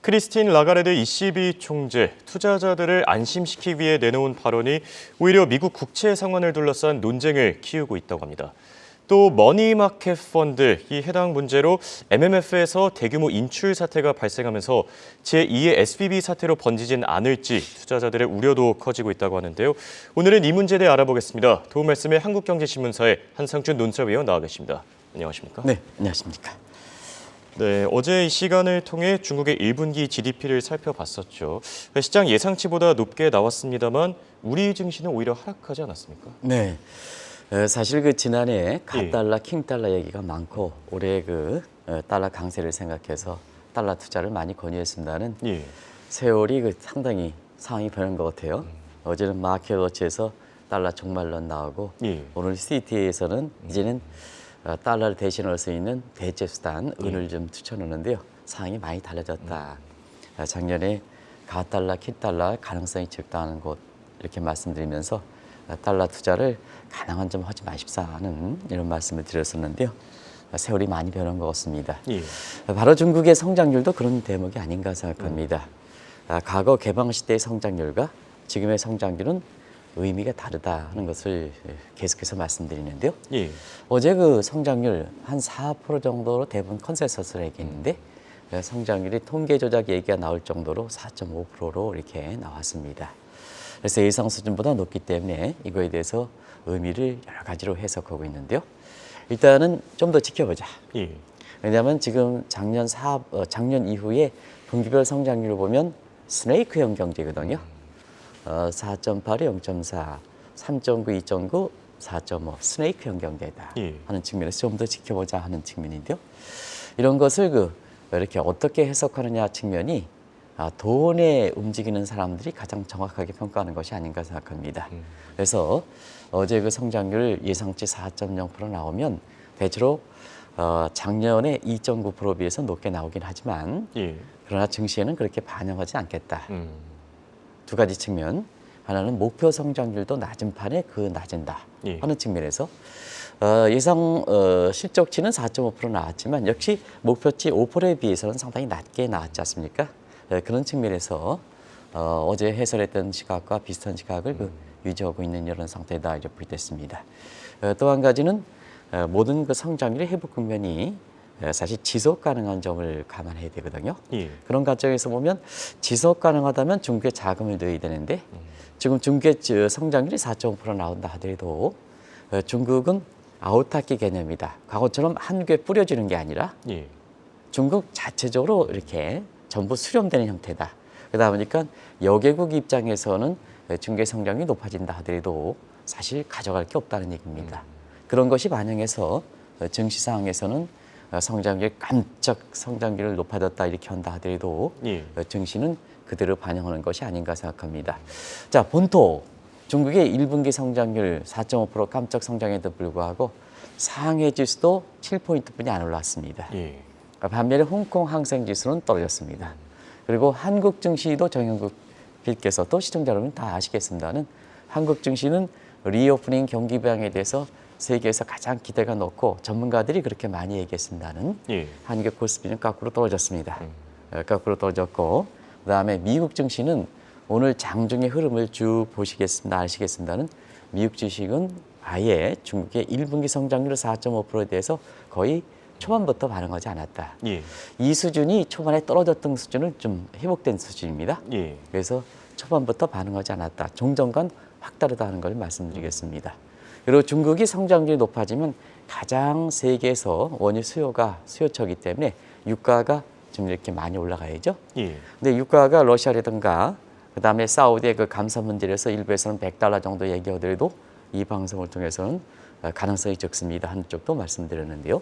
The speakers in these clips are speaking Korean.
크리스틴 라가르드 ECB 총재, 투자자들을 안심시키기 위해 내놓은 발언이 오히려 미국 국채 상환을 둘러싼 논쟁을 키우고 있다고 합니다. 또 머니마켓 펀드, 이 해당 문제로 MMF에서 대규모 인출 사태가 발생하면서 제2의 SVB 사태로 번지진 않을지 투자자들의 우려도 커지고 있다고 하는데요. 오늘은 이 문제에 대해 알아보겠습니다. 도움 말씀에 한국경제신문사의 한상준 논설위원 나와 계십니다. 안녕하십니까? 네, 안녕하십니까? 네, 어제 이 시간을 통해 중국의 1분기 GDP를 살펴봤었죠. 시장 예상치보다 높게 나왔습니다만 우리 증시는 오히려 하락하지 않았습니까? 네, 사실 지난해 갓달러, 킹달러 얘기가 많고 올해 달러 강세를 생각해서 달러 투자를 많이 권유했습니다는 세월이 상당히 상황이 변한 것 같아요. 어제는 마켓워치에서 달러 종말론 나오고 오늘 CT에서는 이제는 달러를 대신할 수 있는 대체 수단 은을 좀 추천하는데요. 상황이 많이 달라졌다. 작년에 갓달러, 킹달러 가능성이 적다는 것 이렇게 말씀드리면서 달러 투자를 가능한 좀 하지 마십사 하는 이런 말씀을 드렸었는데요. 세월이 많이 변한 것 같습니다. 바로 중국의 성장률도 그런 대목이 아닌가 생각합니다. 과거 개방 시대의 성장률과 지금의 성장률은 의미가 다르다 하는 것을 계속해서 말씀드리는데요. 어제 성장률 한 4% 정도로 대부분 컨센서스를 얘기했는데 성장률이 통계 조작 얘기가 나올 정도로 4.5%로 이렇게 나왔습니다. 그래서 예상 수준보다 높기 때문에 이거에 대해서 의미를 여러 가지로 해석하고 있는데요. 일단은 좀 더 지켜보자. 왜냐하면 지금 작년 이후에 분기별 성장률을 보면 스네이크형 경제거든요. 4.8에 0.4, 3.9, 2.9, 4.5 스네이크형 경제다 하는 측면에서 좀 더 지켜보자 하는 측면인데요. 이런 것을 이렇게 어떻게 해석하느냐 측면이 돈에 움직이는 사람들이 가장 정확하게 평가하는 것이 아닌가 생각합니다. 그래서 어제 성장률 예상치 4.0% 나오면 대체로 작년에 2.9% 비해서 높게 나오긴 하지만 그러나 증시에는 그렇게 반영하지 않겠다. 두 가지 측면. 하나는 목표 성장률도 낮은 판에 낮은다 하는 측면에서 예상 실적치는 4.5% 나왔지만 역시 목표치 5%에 비해서는 상당히 낮게 나왔지 않습니까? 그런 측면에서 어제 해설했던 시각과 비슷한 시각을 유지하고 있는 이런 상태다 이렇게 보겠습니다. 또 한 가지는 모든 성장률의 회복 국면이 사실 지속 가능한 점을 감안해야 되거든요. 그런 관점에서 보면 지속 가능하다면 중국에 자금을 넣어야 되는데 지금 중국의 성장률이 4.5% 나온다 하더라도 중국은 아우타키 개념이다. 과거처럼 한국에 뿌려지는 게 아니라 중국 자체적으로 이렇게 전부 수렴되는 형태다. 그러다 보니까 여개국 입장에서는 중국의 성장률이 높아진다 하더라도 사실 가져갈 게 없다는 얘기입니다. 그런 것이 반영해서 증시 상황에서는 성장률이 깜짝 성장률을 높아졌다 이렇게 한다 하더라도 증시는 그대로 반영하는 것이 아닌가 생각합니다. 자, 본토 중국의 1분기 성장률 4.5% 깜짝 성장에도 불구하고 상해 지수도 7포인트뿐이 안 올랐습니다. 반면에 홍콩 항생 지수는 떨어졌습니다. 그리고 한국 증시도 정영국 필께서 또 시청자 여러분 다 아시겠습니다는 한국 증시는 리오프닝 경기 부양에 대해서 세계에서 가장 기대가 높고 전문가들이 그렇게 많이 얘기했습니다는 한국 코스피는 거꾸로 떨어졌습니다. 거꾸로 떨어졌고 그다음에 미국 증시는 오늘 장중의 흐름을 쭉 보시겠습니다. 아시겠습니다는 미국 주식은 아예 중국의 1분기 성장률 4.5%에 대해서 거의 초반부터 반응하지 않았다. 이 수준이 초반에 떨어졌던 수준을 좀 회복된 수준입니다. 그래서 초반부터 반응하지 않았다. 종전간 확 다르다 하는 걸 말씀드리겠습니다. 그리고 중국이 성장률이 높아지면 가장 세계에서 원유 수요처이기 때문에 유가가 좀 이렇게 많이 올라가야죠. 근데 유가가 러시아라든가 그다음에 사우디의 감사 문제에서 일부에서는 $100 정도 얘기하더라도 이 방송을 통해서는 가능성이 적습니다. 하는 쪽도 말씀드렸는데요.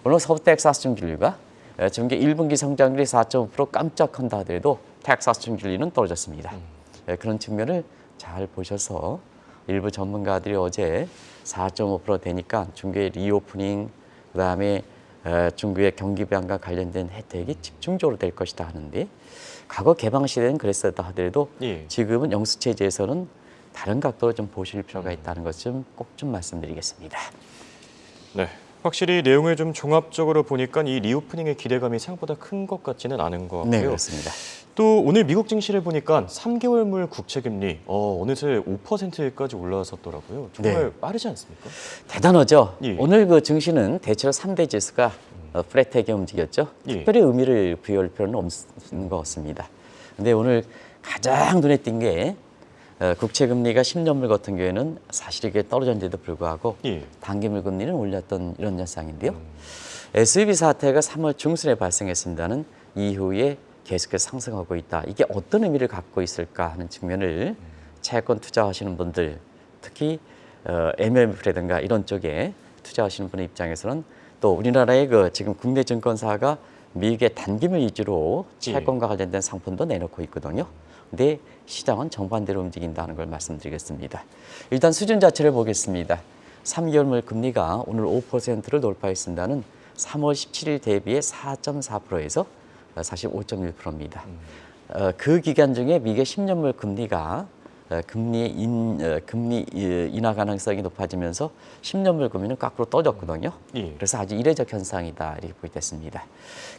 오늘 서부 텍사스 증시율과 중국의 1분기 성장률이 4.5% 깜짝한다 하더라도 텍사스 증시율은 떨어졌습니다. 그런 측면을 잘 보셔서 일부 전문가들이 어제 4.5% 되니까 중국의 리오프닝 그다음에 중국의 경기 부양과 관련된 혜택이 집중적으로 될 것이다 하는데 과거 개방 시대는 그랬었다 하더라도 지금은 영수체제에서는 다른 각도로 좀 보실 필요가 있다는 것 좀 꼭 좀 말씀드리겠습니다. 네, 확실히 내용을 좀 종합적으로 보니까 이 리오프닝의 기대감이 생각보다 큰 것 같지는 않은 것 같고요. 네, 그렇습니다. 또 오늘 미국 증시를 보니까 3개월물 국채금리 어느새 5%까지 올라섰더라고요. 정말 네. 빠르지 않습니까? 대단하죠. 예. 오늘 그 증시는 대체로 3대 지수가 플랫하게 움직였죠. 예. 특별히 의미를 부여할 필요는 없는 것 같습니다. 근데 오늘 가장 눈에 띈 게 국채 금리가 10년물 같은 경우에는 사실 이게 떨어졌는데도 불구하고 예. 단기물 금리는 올렸던 이런 현상인데요. SVB 사태가 3월 중순에 발생했습니다는 이후에 계속해서 상승하고 있다. 이게 어떤 의미를 갖고 있을까 하는 측면을 채권 투자하시는 분들, 특히 MMF라든가 이런 쪽에 투자하시는 분의 입장에서는 또 우리나라의 그 지금 국내 증권사가 미국의 단기물 위주로 채권과 관련된 상품도 내놓고 있거든요. 근데 시장은 정반대로 움직인다는 걸 말씀드리겠습니다. 일단 수준 자체를 보겠습니다. 3개월물 금리가 오늘 5%를 돌파했습니다는 3월 17일 대비해 4.4%에서 사실 5.1%입니다. 그 기간 중에 미국의 10년물 금리가 금리 인하 가능성이 높아지면서 10년물 금리는 거꾸로 떨어졌거든요. 예. 그래서 아주 이례적 현상이다 이렇게 보겠습니다.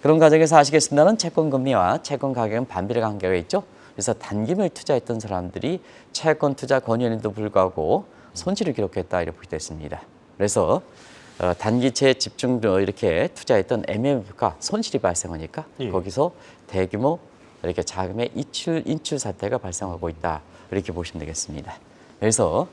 그런 과정에서 아시겠습니다는 채권 금리와 채권 가격은 반비례 관계가 있죠. 그래서 단기물 투자했던 사람들이 채권 투자 권유에도 불구하고 손실을 기록했다 이렇게 보겠습니다. 그래서 단기채 집중 이렇게 투자했던 MMF가 손실이 발생하니까 예. 거기서 대규모 이렇게 자금의 인출 사태가 발생하고 있다 이렇게 보시면 되겠습니다. 그래서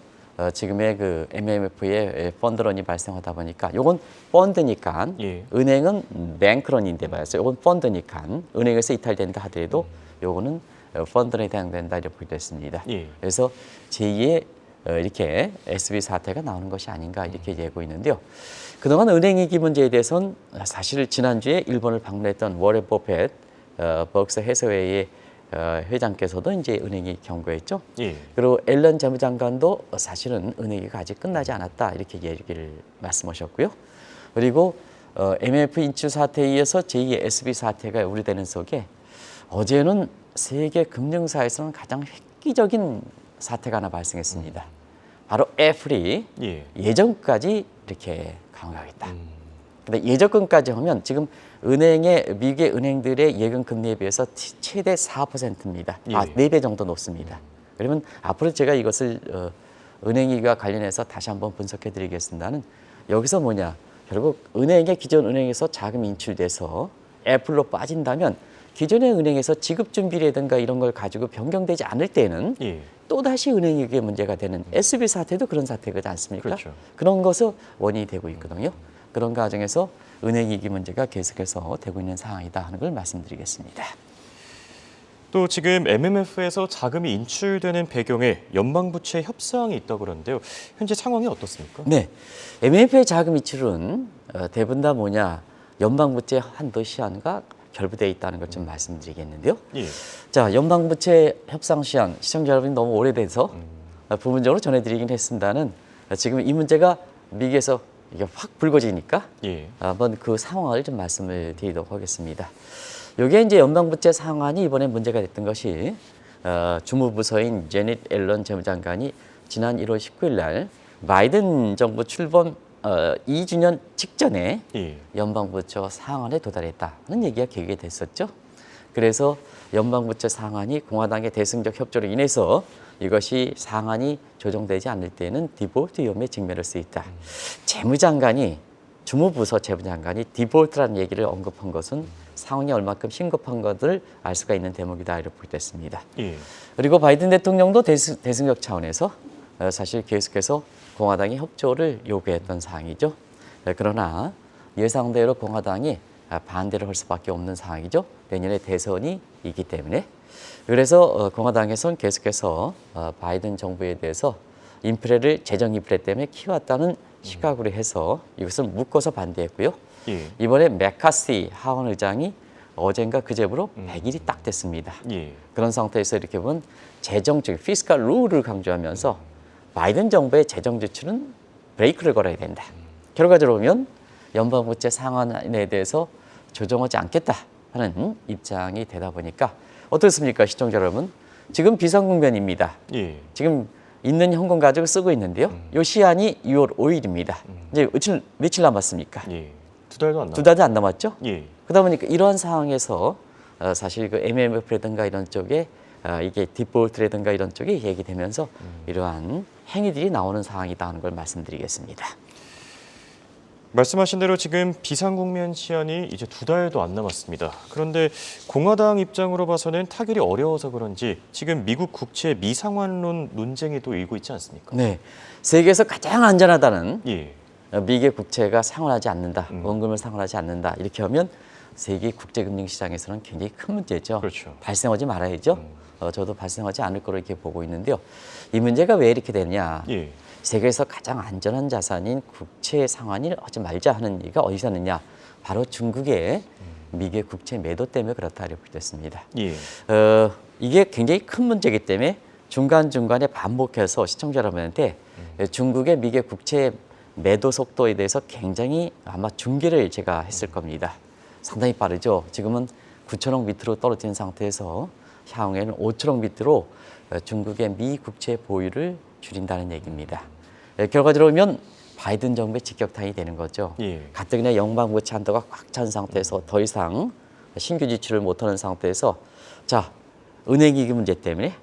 지금의 그 MMF의 펀드런이 발생하다 보니까 요건 펀드니까 예. 은행은 뱅크런인데 말이죠. 요건 펀드니까 은행에서 이탈된다 하더라도 요거는 펀드런에 해당된다 이렇게 보게 됐습니다. 예. 그래서 제2의 이렇게 SB 사태가 나오는 것이 아닌가 이렇게 예고 있는데요. 그동안 은행위기 문제에 대해서는 사실 지난주에 일본을 방문했던 워렌 버핏 버크셔 해서웨이의 회장께서도 이제 은행이 경고했죠. 예. 그리고 앨런 재무장관도 사실은 은행위기가 아직 끝나지 않았다 이렇게 얘기를 말씀하셨고요. 그리고 MF 인출 사태에 이어서 제2의 SB 사태가 우려되는 속에 어제는 세계 금융사에서는 가장 획기적인 사태가 하나 발생했습니다. 바로 애플이 예적금까지 이렇게 강화하겠다. 근데 예적금까지 하면 지금 미국의 은행들의 예금 금리에 비해서 최대 4%입니다. 예. 4배 정도 높습니다. 그러면 앞으로 제가 이것을 은행위기와 관련해서 다시 한번 분석해 드리겠습니다는 여기서 뭐냐. 결국 기존 은행에서 자금이 인출돼서 애플로 빠진다면 기존의 은행에서 지급 준비라든가 이런 걸 가지고 변경되지 않을 때는 또다시 은행위기의 문제가 되는 SB 사태도 그런 사태이지 않습니까? 그렇죠. 그런 것이 원인이 되고 있거든요. 그런 과정에서 은행위기 문제가 계속해서 되고 있는 상황이다 하는 걸 말씀드리겠습니다. 또 지금 MMF에서 자금이 인출되는 배경에 연방부채 협상이 있다고 그러는데요. 현재 상황이 어떻습니까? 네, MMF의 자금 인출은 대부분 다 뭐냐. 연방부채 한도 시한과 결부되어 있다는 걸 좀 말씀드리겠는데요. 예. 자, 연방부채 협상 시한 시청자 여러분이 너무 오래돼서 부분적으로 전해드리긴 했습니다는 지금 이 문제가 미국에서 이게 확 불거지니까 한번 그 상황을 좀 말씀을 드리도록 하겠습니다. 이게 이제 연방부채 상한이 이번에 문제가 됐던 것이 주무부서인 제닛 앨런 재무장관이 지난 1월 19일 날 바이든 정부 출범 2주년 직전에 연방부채 상한에 도달했다는 얘기가 계기가 됐었죠. 그래서 연방부채 상한이 공화당의 대승적 협조로 인해서 이것이 상한이 조정되지 않을 때는 디폴트 위험에 직면할 수 있다. 주무부서 재무장관이 디폴트라는 얘기를 언급한 것은 상황이 얼마큼 심각한 것을 알 수가 있는 대목이다 이렇게 보겠습니다. 그리고 바이든 대통령도 대승적 차원에서 사실 계속해서 공화당이 협조를 요구했던 사항이죠. 그러나 예상대로 공화당이 반대를 할 수밖에 없는 상황이죠. 내년에 대선이 있기 때문에. 그래서 공화당에서는 계속해서 바이든 정부에 대해서 재정 인플레 때문에 키워왔다는 시각으로 해서 이것을 묶어서 반대했고요. 이번에 맥카시 하원 의장이 어젠가 그제부로 100일이 딱 됐습니다. 그런 상태에서 이렇게 보면 재정적 피스칼 룰을 강조하면서 바이든 정부의 재정 지출은 브레이크를 걸어야 된다. 결과적으로 보면 연방부채 상한에 대해서 조정하지 않겠다 하는 입장이 되다 보니까 어떻습니까, 시청자 여러분? 지금 비상국면입니다. 지금 있는 현금 가지고 쓰고 있는데요. 요 시한이 6월 5일입니다. 이제 며칠 남았습니까? 예. 2달도 안 두 달도 안 남았죠? 예. 그러다 보니까 이러한 상황에서 사실 그 MMF라든가 이런 쪽에 이게 디폴트라든가 이런 쪽이 얘기되면서 이러한 행위들이 나오는 상황이다 하는 걸 말씀드리겠습니다. 말씀하신 대로 지금 비상국면 시한이 이제 2달도 안 남았습니다. 그런데 공화당 입장으로 봐서는 타결이 어려워서 그런지 지금 미국 국채 미상환론 논쟁이 또 일고 있지 않습니까? 네, 세계에서 가장 안전하다는 예. 미국의 국채가 상환하지 않는다, 원금을 상환하지 않는다 이렇게 하면 세계 국제금융시장에서는 굉장히 큰 문제죠. 그렇죠. 발생하지 말아야죠. 저도 발생하지 않을 거로 이렇게 보고 있는데요. 이 문제가 왜 이렇게 되냐? 예. 세계에서 가장 안전한 자산인 국채 상환을 하지 말자 하는 얘기가 어디서 났느냐? 바로 중국의 미국의 국채 매도 때문에 그렇다 이렇게 됐습니다. 예. 이게 굉장히 큰 문제이기 때문에 중간중간에 반복해서 시청자 여러분한테 중국의 미국의 국채 매도 속도에 대해서 굉장히 아마 중계를 제가 했을 겁니다. 상당히 빠르죠. 지금은 9천억 밑으로 떨어진 상태에서 향후에는 5천억 밑으로 중국의 미 국채 보유를 줄인다는 얘기입니다. 결과적으로 보면 바이든 정부의 직격탄이 되는 거죠. 예. 가뜩이나 연방부채 한도가 꽉 찬 상태에서 더 이상 신규 지출을 못하는 상태에서 자 은행위기 문제 때문에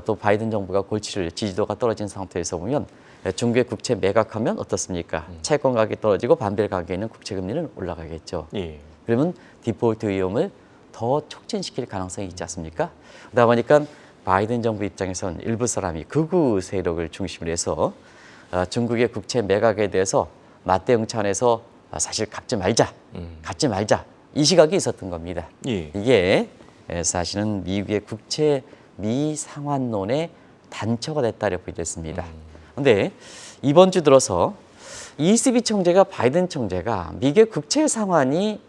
또 바이든 정부가 골치를 지지도가 떨어진 상태에서 보면 중국의 국채 매각하면 어떻습니까? 채권 가격이 떨어지고 반별 가격에 있는 국채 금리는 올라가겠죠. 예. 그러면 디폴트 위험을 더 촉진시킬 가능성이 있지 않습니까? 그러다 보니까 바이든 정부 입장에서는 일부 사람이 극우 세력을 중심으로 해서 중국의 국채 매각에 대해서 맞대응 차원에서 사실 갚지 말자 이 시각이 있었던 겁니다. 예. 이게 사실은 미국의 국채 미상환론의 단초가 됐다 이렇게 됐습니다. 그런데 이번 주 들어서 ECB 총재가 바이든 총재가 미국의 국채 상환이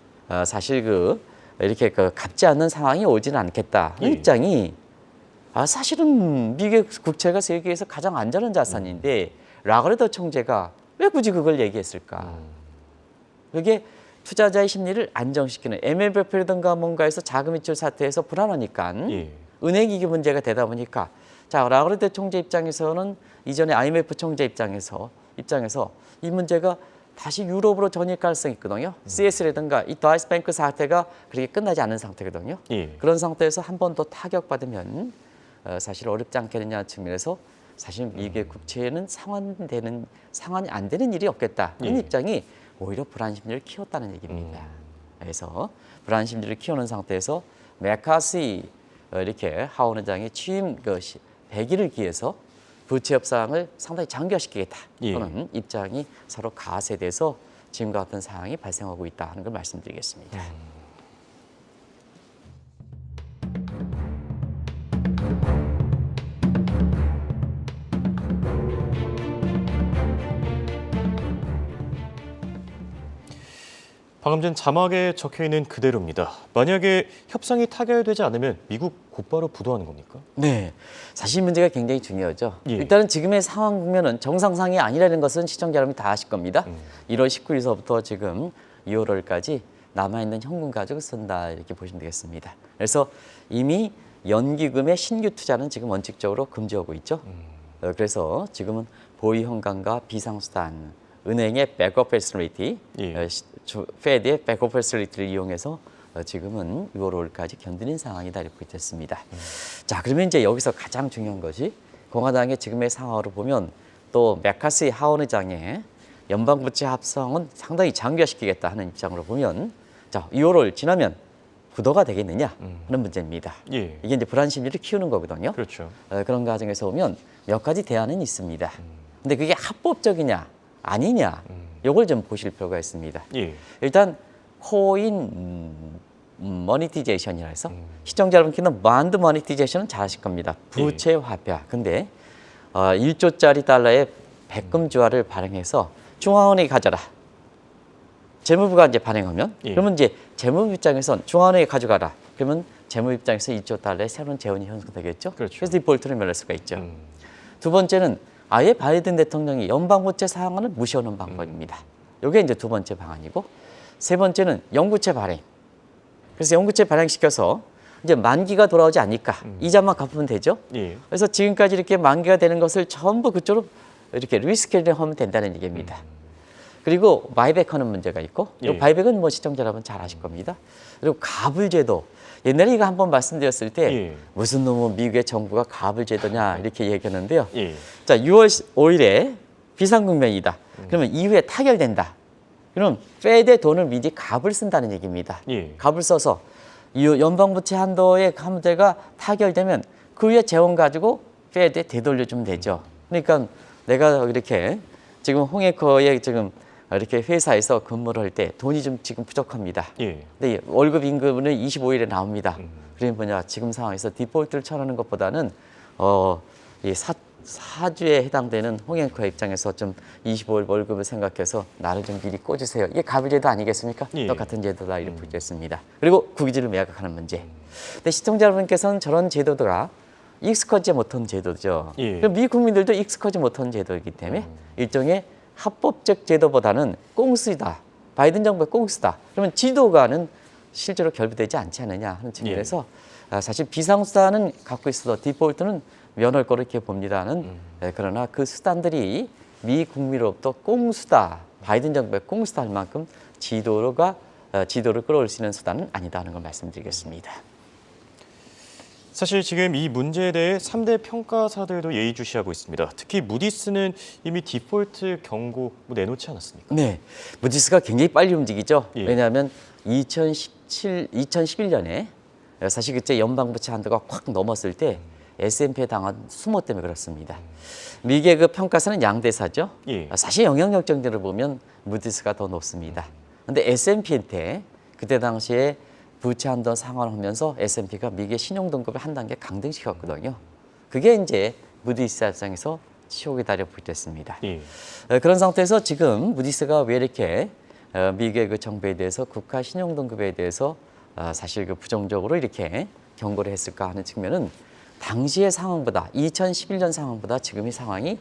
사실 이렇게 갚지 않는 상황이 오지는 않겠다 이 입장이 사실은 미국의 국채가 세계에서 가장 안전한 자산인데 라가르드 총재가 왜 굳이 그걸 얘기했을까? 그게 투자자의 심리를 안정시키는 MLF라든가 뭔가에서 자금 이출 사태에서 불안하니까 예. 은행 위기 문제가 되다 보니까 자 라가르드 총재 입장에서는 이전에 IMF 총재 입장에서 이 문제가 다시 유럽으로 전일 가능성이 있거든요. CS라든가 이 다이스뱅크 사태가 그렇게 끝나지 않은 상태거든요. 예. 그런 상태에서 한 번 더 타격받으면 사실 어렵지 않겠느냐 측면에서 사실 미국의 국채에는 상환이 안 되는 일이 없겠다. 이 입장이 오히려 불안 심리를 키웠다는 얘기입니다. 그래서 불안 심리를 키우는 상태에서 메카시 이렇게 하원 의장의 취임 100일을 기해서 부채 협상을 상당히 장기화시키겠다. 또는 입장이 서로 가세돼서 지금과 같은 상황이 발생하고 있다 하는 걸 말씀드리겠습니다. 방금 전 자막에 적혀 있는 그대로입니다. 만약에 협상이 타결되지 않으면 미국 곧바로 부도하는 겁니까? 네, 사실 문제가 굉장히 중요하죠. 예. 일단은 지금의 상황 보면은 정상상이 아니라는 것은 시청자 여러분이 다 아실 겁니다. 1월 19일서부터 지금 2월까지 남아있는 현금 가지고 쓴다 이렇게 보시면 되겠습니다. 그래서 이미 연기금의 신규 투자는 지금 원칙적으로 금지하고 있죠. 그래서 지금은 보유 현금과 비상수단, 은행의 백업 패시리티, 페드의 백업 패시리티를 이용해서 지금은 6월 5일까지 견디는 상황이다 이렇게 됐습니다. 자, 그러면 이제 여기서 가장 중요한 것이 공화당의 지금의 상황으로 보면 또 메카시 하원 의장의 연방부채 합성은 상당히 장기화시키겠다 하는 입장으로 보면 자, 6월 5일 지나면 부도가 되겠느냐 하는 문제입니다. 예. 이게 이제 불안 심리를 키우는 거거든요. 그렇죠. 그런 과정에서 보면 몇 가지 대안은 있습니다. 근데 그게 합법적이냐 아니냐 이걸 좀 보실 필요가 있습니다. 예. 일단 코인 모니티제이션이라 해서 시청자 여러분께는 만드 모니티제이션은 잘 아실 겁니다. 부채 화폐. 근데 1조짜리 달러의 백금 주화를 발행해서 중앙은행이 가져라. 재무부가 이제 발행하면 그러면 이제 재무부 입장에선 중앙은행이 가져가라. 그러면 재무부 입장에서 1조 달러의 새로운 재원이 형성되겠죠. 그렇죠. 그래서 디폴트를 면할 수가 있죠. 두 번째는 아예 바이든 대통령이 연방부채 상한을 무시하는 방법입니다. 이게 이제 두 번째 방안이고 세 번째는 영구채 발행. 그래서 영구채 발행시켜서 이제 만기가 돌아오지 않을까. 이자만 갚으면 되죠. 예. 그래서 지금까지 이렇게 만기가 되는 것을 전부 그쪽으로 이렇게 리스케일링 하면 된다는 얘기입니다. 그리고 바이백하는 문제가 있고, 이 바이백은 뭐 시청자 여러분 잘 아실 겁니다. 그리고 가불제도. 옛날에 이거 한번 말씀드렸을 때 무슨 놈은 미국의 정부가 가불제도냐 이렇게 얘기했는데요. 자, 6월 5일에 비상국면이다. 그러면 이후에 타결된다. 그럼 페드의 돈을 미리 갑을 쓴다는 얘기입니다. 갑을 써서 이 연방부채 한도의 문제가 타결되면 그 위에 재원 가지고 페드에 되돌려주면 되죠. 그러니까 내가 이렇게 지금 홍해커에 지금 이렇게 회사에서 근무를 할 때 돈이 좀 지금 부족합니다. 근데 월급 임금은 25일에 나옵니다. 그러면 뭐냐, 지금 상황에서 디폴트를 쳐내는 것보다는 이 사주에 해당되는 홍해커 입장에서 좀 25일 월급을 생각해서 나를 좀 미리 꽂으세요. 이게 가불제도 아니겠습니까? 똑같은 제도다 이렇게 보겠습니다. 그리고 국유지를 매각하는 문제. 근데 시청자 여러분께서는 저런 제도가 익숙하지 못한 제도죠. 미국 국민들도 익숙하지 못한 제도이기 때문에 일종의 합법적 제도보다는 꽁수이다. 바이든 정부의 꽁수다. 그러면 지도가는 실제로 결부되지 않지 않느냐 하는 측면에서 사실 비상수단은 갖고 있어도 디폴트는 면할 거로 이렇게 봅니다는. 그러나 그 수단들이 미 국민으로부터 꽁수다. 바이든 정부의 꽁수다 할 만큼 지도를 끌어올 수 있는 수단은 아니다 하는 걸 말씀드리겠습니다. 사실 지금 이 문제에 대해 3대 평가사들도 예의주시하고 있습니다. 특히 무디스는 이미 디폴트 경고 내놓지 않았습니까? 네, 무디스가 굉장히 빨리 움직이죠. 왜냐하면 2011년에 사실 그때 연방부채 한도가 확 넘었을 때 S&P에 당한 수모 때문에 그렇습니다. 미국의 그 평가사는 양대사죠. 사실 영향력 정도를 보면 무디스가 더 높습니다. 그런데 S&P한테 그때 당시에 부채 한도 상환하면서 S&P가 미국의 신용 등급을 한 단계 강등시켰거든요. 그게 이제 무디스 입장에서 치욕의 달에 불렸습니다. 그런 상태에서 지금 무디스가 왜 이렇게 미국의 그 정부에 대해서 국가 신용 등급에 대해서 사실 그 부정적으로 이렇게 경고를 했을까 하는 측면은 당시의 상황보다 2011년 상황보다 지금의 상황이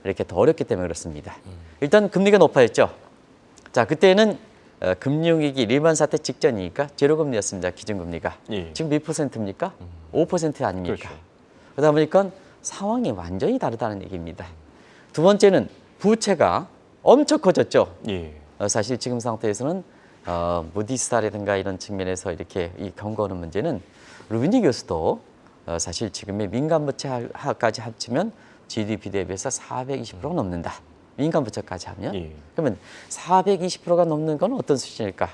이렇게 더 어렵기 때문에 그렇습니다. 일단 금리가 높아졌죠. 자, 그때는 금융위기 리만 사태 직전이니까 제로금리였습니다. 기준금리가. 지금 몇 %입니까? 5% 아닙니까? 그렇죠. 그러다 보니까 상황이 완전히 다르다는 얘기입니다. 두 번째는 부채가 엄청 커졌죠. 사실 지금 상태에서는 무디스라든가 이런 측면에서 이렇게 이 경고하는 문제는 루비니 교수도 사실 지금의 민간부채까지 합치면 GDP 대비해서 420%가 넘는다. 민간부채까지 하면. 그러면 420%가 넘는 건 어떤 수준일까?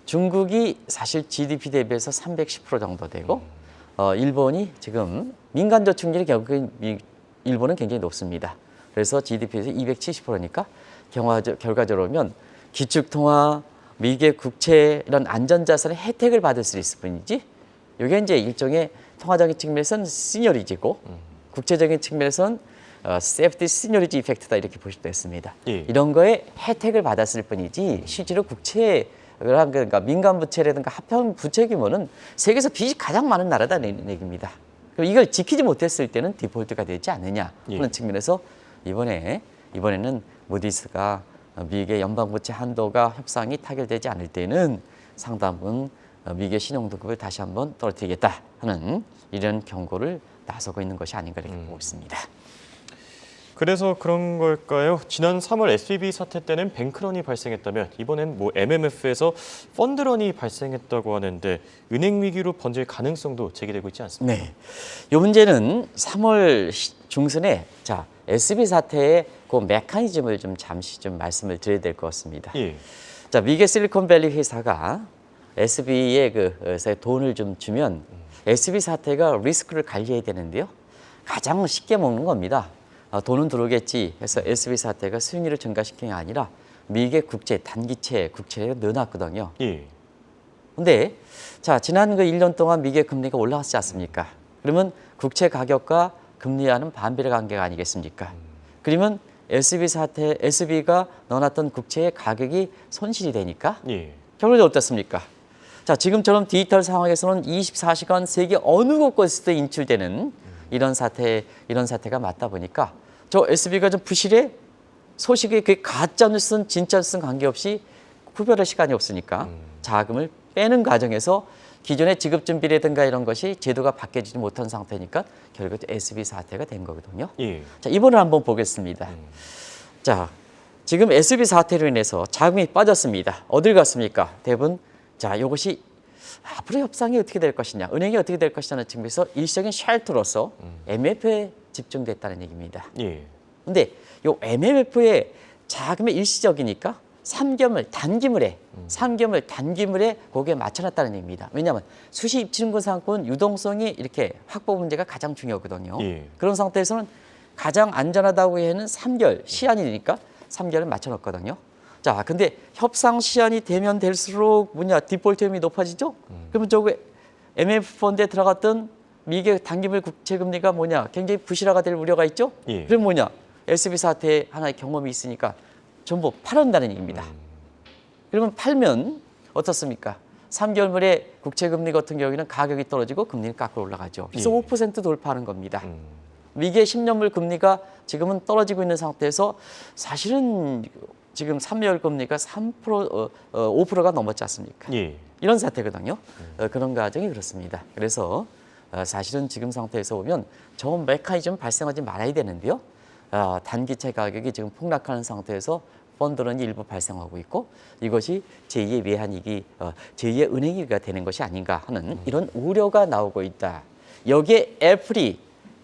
중국이 사실 GDP 대비해서 310% 정도 되고 일본이 지금 민간저축률이 일본은 굉장히 높습니다. 그래서 GDP에서 270%니까 결과적으로 보면 기축통화, 미국의 국채 이런 안전자산의 혜택을 받을 수 있을 뿐이지 이게 이제 일종의 통화적인 측면에서는 시니어리지고 국제적인 측면에서는 세프티 시니어리지 이펙트다 이렇게 보실 수 있습니다. 이런 거에 혜택을 받았을 뿐이지 실제로 국채 그러니까 민간 부채라든가 합형 부채 규모는 세계에서 빚이 가장 많은 나라다는 얘기입니다. 그럼 이걸 지키지 못했을 때는 디폴트가 되지 않느냐 하는 측면에서 이번에는 무디스가 미국의 연방부채 한도가 협상이 타결되지 않을 때는 상당분 미국의 신용등급을 다시 한번 떨어뜨리겠다 하는 이런 경고를 나서고 있는 것이 아닌가 이렇게 보고 있습니다. 그래서 그런 걸까요? 지난 3월 SVB 사태 때는 뱅크런이 발생했다면 이번엔 MMF에서 펀드런이 발생했다고 하는데 은행 위기로 번질 가능성도 제기되고 있지 않습니까? 네, 이 문제는 3월 중순에 SVB 사태의 그 메커니즘을 잠시 말씀을 드려야 될 것 같습니다. 자, 미국의 실리콘밸리 회사가 SVB에 돈을 주면 SVB 사태가 리스크를 관리해야 되는데요. 가장 쉽게 먹는 겁니다. 돈은 들어오겠지 해서 SVB 사태가 수익률을 증가시킨 게 아니라 미국의 단기채 국채를 넣어놨거든요. 근데 지난 1년 동안 미국의 금리가 올라갔지 않습니까? 그러면 국채 가격과 금리와는 반비례 관계가 아니겠습니까? 그러면 SVB가 넣어놨던 국채의 가격이 손실이 되니까 결론이 어떻습니까? 지금처럼 디지털 상황에서는 24시간 세계 어느 곳에서도 인출되는 이런 사태가 맞다 보니까 SVB가 좀 부실해 소식이 그 가짜 뉴스는 진짜 뉴스는 관계없이 구별할 시간이 없으니까 자금을 빼는 과정에서 기존의 지급 준비라든가 이런 것이 제도가 바뀌지 못한 상태니까 결국 SB 사태가 된 거거든요. 예. 자, 이번을 한번 보겠습니다. 자, 지금 SB 사태로 인해서 자금이 빠졌습니다. 어딜 갔습니까? 대부분 자, 이것이 앞으로 협상이 어떻게 될 것이냐, 은행이 어떻게 될 것이냐는 측면에서 일시적인 쉘터로서 MF에 집중됐다는 얘기입니다. 예. 근데 이 MMF의 자금이 일시적이니까 3개월 단기물에 거기에 맞춰놨다는 얘기입니다. 왜냐하면 수시 입주증권 상권 유동성이 이렇게 확보 문제가 가장 중요하거든요. 예. 그런 상태에서는 가장 안전하다고 해는 3개월 시한이니까 3개월을 맞춰놨거든요. 자, 근데 협상 시한이 되면 될수록 디폴트율이 높아지죠? 그러면 저거 MMF 펀드에 들어갔던 미국의 단기물 국채 금리가 굉장히 부실화가 될 우려가 있죠? 예. 그럼 SB 사태에 하나의 경험이 있으니까 전부 팔은다는 얘기입니다. 그러면 팔면 어떻습니까? 3개월물의 국채 금리 같은 경우에는 가격이 떨어지고 금리는 깎아 올라가죠. 그래서 예. 5% 돌파하는 겁니다. 미국의 10년물 금리가 지금은 떨어지고 있는 상태에서 사실은 지금 3개월 금리가 5%가 넘었지 않습니까? 예. 이런 사태거든요. 그런 과정이 그렇습니다. 그래서 사실은 지금 상태에서 보면 저 메커니즘 발생하지 말아야 되는데요. 단기채 가격이 지금 폭락하는 상태에서 펀드는 일부 발생하고 있고 이것이 제2의 외환위기, 제2의 은행위기가 되는 것이 아닌가 하는 이런 우려가 나오고 있다. 여기에 애플이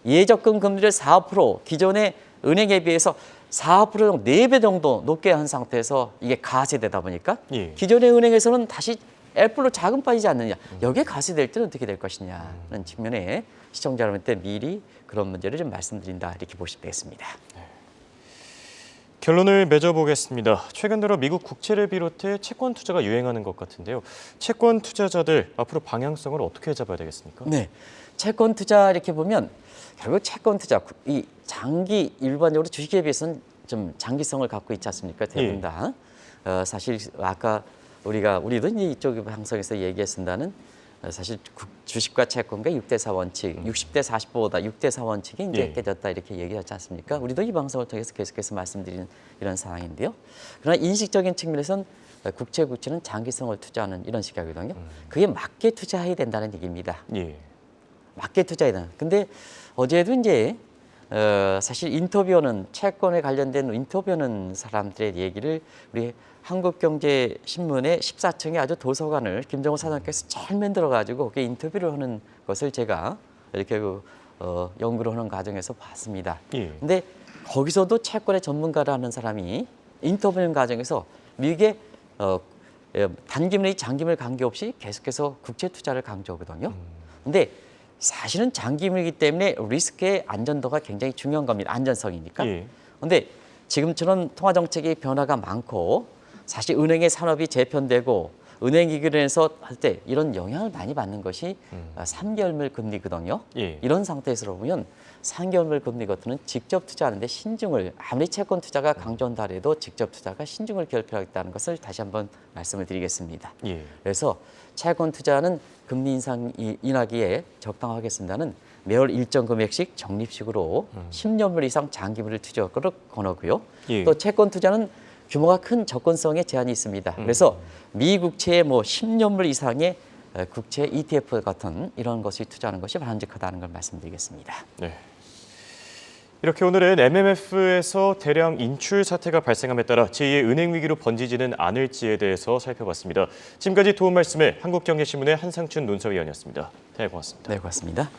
예적금 금리를 4% 기존의 은행에 비해서 4% 정도, 4배 정도 높게 한 상태에서 이게 가세되다 보니까 예. 기존의 은행에서는 다시 애플로 자금 빠지지 않느냐. 여기에 가세될 때는 어떻게 될 것이냐는 측면에 시청자 여러분께 미리 그런 문제를 좀 말씀드린다 이렇게 보시면 되겠습니다. 결론을 맺어보겠습니다. 최근 들어 미국 국채를 비롯해 채권 투자가 유행하는 것 같은데요. 채권 투자자들 앞으로 방향성을 어떻게 잡아야 되겠습니까? 네, 채권 투자 이렇게 보면 결국 채권 투자 이 장기 일반적으로 주식에 비해서는 좀 장기성을 갖고 있지 않습니까? 대부분 다. 사실 아까 우리도 이제 이쪽 방송에서 얘기했습니다는 사실 주식과 채권과 6대4 원칙, 60대 40보다 6대4 원칙이 이제 깨졌다 이렇게 얘기하지 않습니까? 우리도 이 방송을 통해서 계속해서 말씀드리는 이런 상황인데요. 그러나 인식적인 측면에서는 국채는 장기성을 투자하는 이런 시각이거든요. 그게 맞게 투자해야 된다는 얘기입니다. 예. 맞게 투자해야 된다. 근데 어제도 이제 사실 인터뷰하는 채권에 관련된 인터뷰하는 사람들의 얘기를 우리 한국경제신문의 14층에 아주 도서관을 김정호 사장께서 잘 만들어가지고 거기에 인터뷰를 하는 것을 제가 이렇게 연구를 하는 과정에서 봤습니다. 예. 근데 거기서도 채권의 전문가라는 사람이 인터뷰하는 과정에서 미국의 단기물이 장기물 관계없이 계속해서 국채 투자를 강조하거든요. 근데 사실은 장기물이기 때문에 리스크의 안전도가 굉장히 중요한 겁니다. 안전성이니까. 그런데 지금처럼 통화정책의 변화가 많고 사실 은행의 산업이 재편되고 은행 위기로 해서 할 때 이런 영향을 많이 받는 것이 3개월물 금리거든요. 이런 상태에서 보면 3개월물 금리 같은 건 직접 투자하는데 신중을 아무리 채권 투자가 강조한다 해도 직접 투자가 신중을 결핍하겠다는 것을 다시 한번 말씀을 드리겠습니다. 그래서 채권 투자는 금리 인하기에 적당하겠습니다는 매월 일정 금액씩 적립식으로 10년물 이상 장기물을 투자하도록 권하고요. 또 채권 투자는 규모가 큰 접근성에 제한이 있습니다. 그래서 미국채의 10년물 이상의 국채 ETF 같은 이런 것을 투자하는 것이 바람직하다는 걸 말씀드리겠습니다. 네. 이렇게 오늘은 MMF에서 대량 인출 사태가 발생함에 따라 제2의 은행 위기로 번지지는 않을지에 대해서 살펴봤습니다. 지금까지 도움 말씀을 한국경제신문의 한상춘 논설위원이었습니다. 네, 고맙습니다. 네, 고맙습니다.